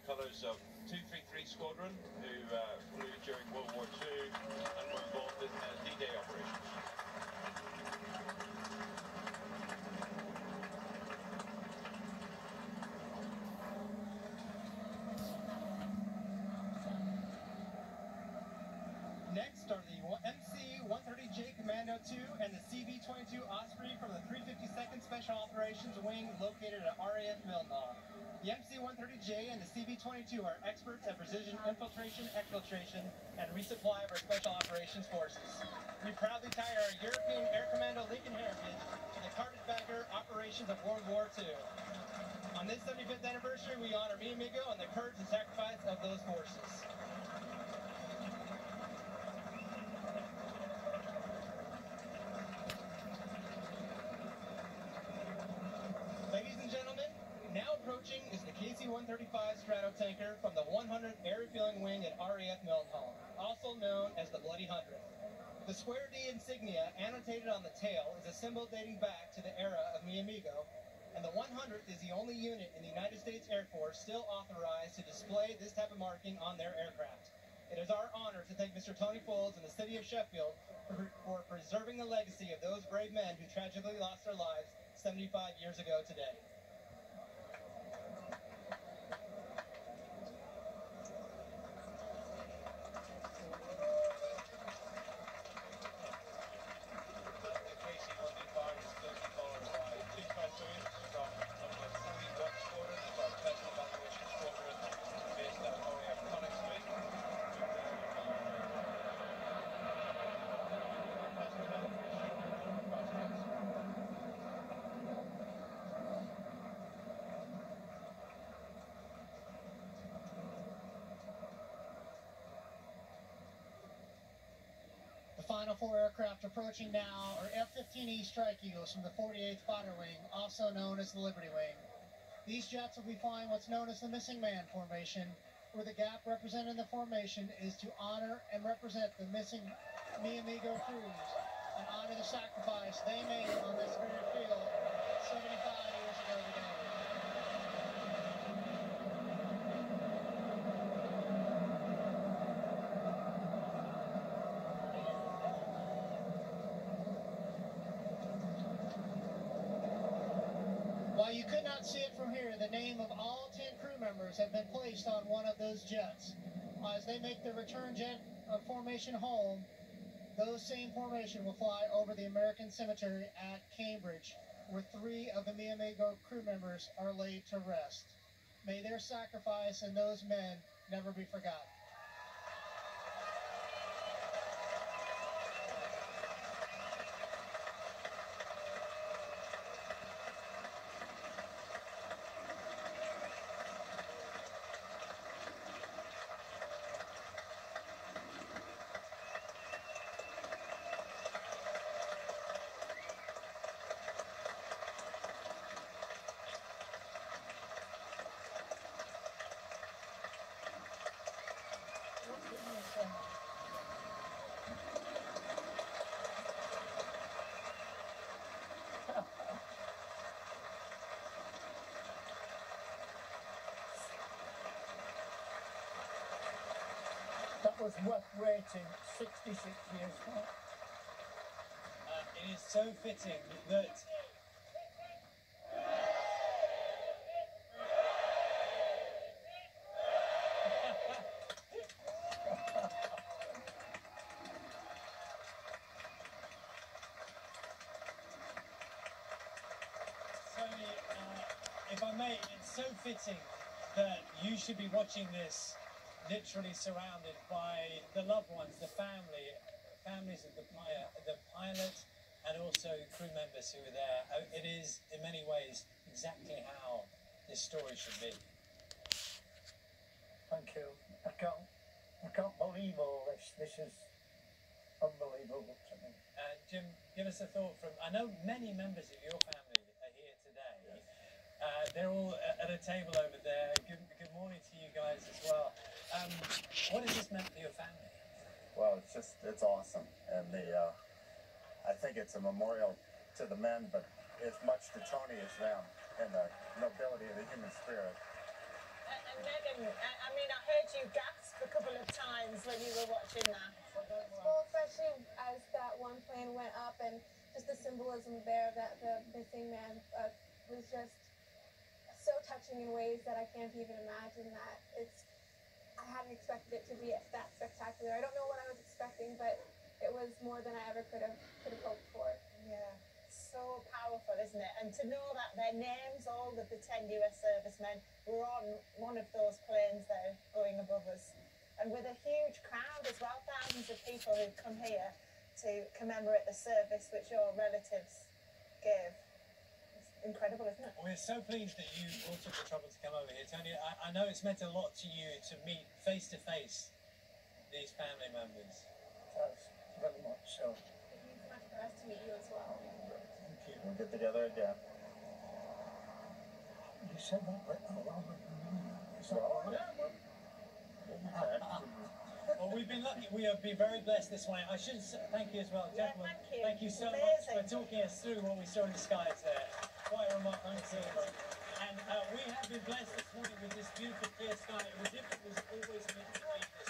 colours of 233 Squadron, who flew during World War II and were involved in D-Day operations. Next are the MC-130J Commando 2 and the CV-22 Osprey from the 352nd Special Operations Wing located at RAF Mildenhall. The MC-130J and the CV-22 are experts at precision infiltration, exfiltration, and resupply of our Special Operations Forces. We proudly tie our European Air Commando Lincoln heritage to the carpetbagger operations of World War II. On this 75th anniversary, we honor me, Amigo, and the courage and sacrifice of those forces. Ladies and gentlemen, now approaching is the KC-135 Stratotanker from the 100th Air Refueling Wing at RAF Mildenhall, also known as the Bloody 100th. The square D insignia annotated on the tail is a symbol dating back to the era of Mi Amigo, and the 100th is the only unit in the United States Air Force still authorized to display this type of marking on their aircraft. It is our honor to thank Mr. Tony Foulds and the city of Sheffield for preserving the legacy of those brave men who tragically lost their lives 75 years ago today. The final four aircraft approaching now are F-15E Strike Eagles from the 48th Fighter Wing, also known as the Liberty Wing. These jets will be flying what's known as the Missing Man Formation, where the gap represented in the formation is to honor and represent the missing Mi Amigo crews and honor the sacrifice they made on this very field 75 years ago today. While you could not see it from here, the name of all 10 crew members have been placed on one of those jets. As they make their return jet formation home, those same formation will fly over the American Cemetery at Cambridge, where 3 of the Mi Amigo crew members are laid to rest. May their sacrifice and those men never be forgotten. That was worth waiting 66 years for. It is so fitting that if I may, it's so fitting that you should be watching this literally surrounded by the loved ones, the families of the pilot and also crew members who are there. It is, in many ways, exactly how this story should be. Thank you. I can't believe all this. This is unbelievable to me. Jim, give us a thought from, I know many members of your family are here today. Yes. They're all at a table over there. Good morning to you guys as well. What has this meant for your family? Well, it's awesome. And I think it's a memorial to the men, but as much to Tony as them, and the nobility of the human spirit. I Megan, I mean, I heard you gasp a couple of times when you were watching that. Well, especially as that one plane went up and just the symbolism there that the missing man was just so touching in ways that I can't even imagine that I hadn't expected it to be that spectacular. I don't know what I was expecting, but it was more than I ever could have hoped for. Yeah, so powerful, isn't it? And to know that their names, all of the 10 US servicemen, were on one of those planes there going above us. And with a huge crowd as well, thousands of people who've come here to commemorate the service which your relatives gave. It's incredible, isn't it? We're so pleased that you all took the trouble to come over here, Tony. I know it's meant a lot to you to meet face to face these family members. That's very much so. It means much for us to meet you as well. Thank you. We'll get together again. You said that, but I love it. Is that Well, right? yeah, well, Well, we've been lucky. We have been very blessed this morning. I should thank you as well, Yeah, gentlemen. thank you. Thank you so Amazing. much for talking us through what we saw in the skies there. Quite a remarkable experience. And we have been blessed this morning with this beautiful clear sky. It was always meant to be this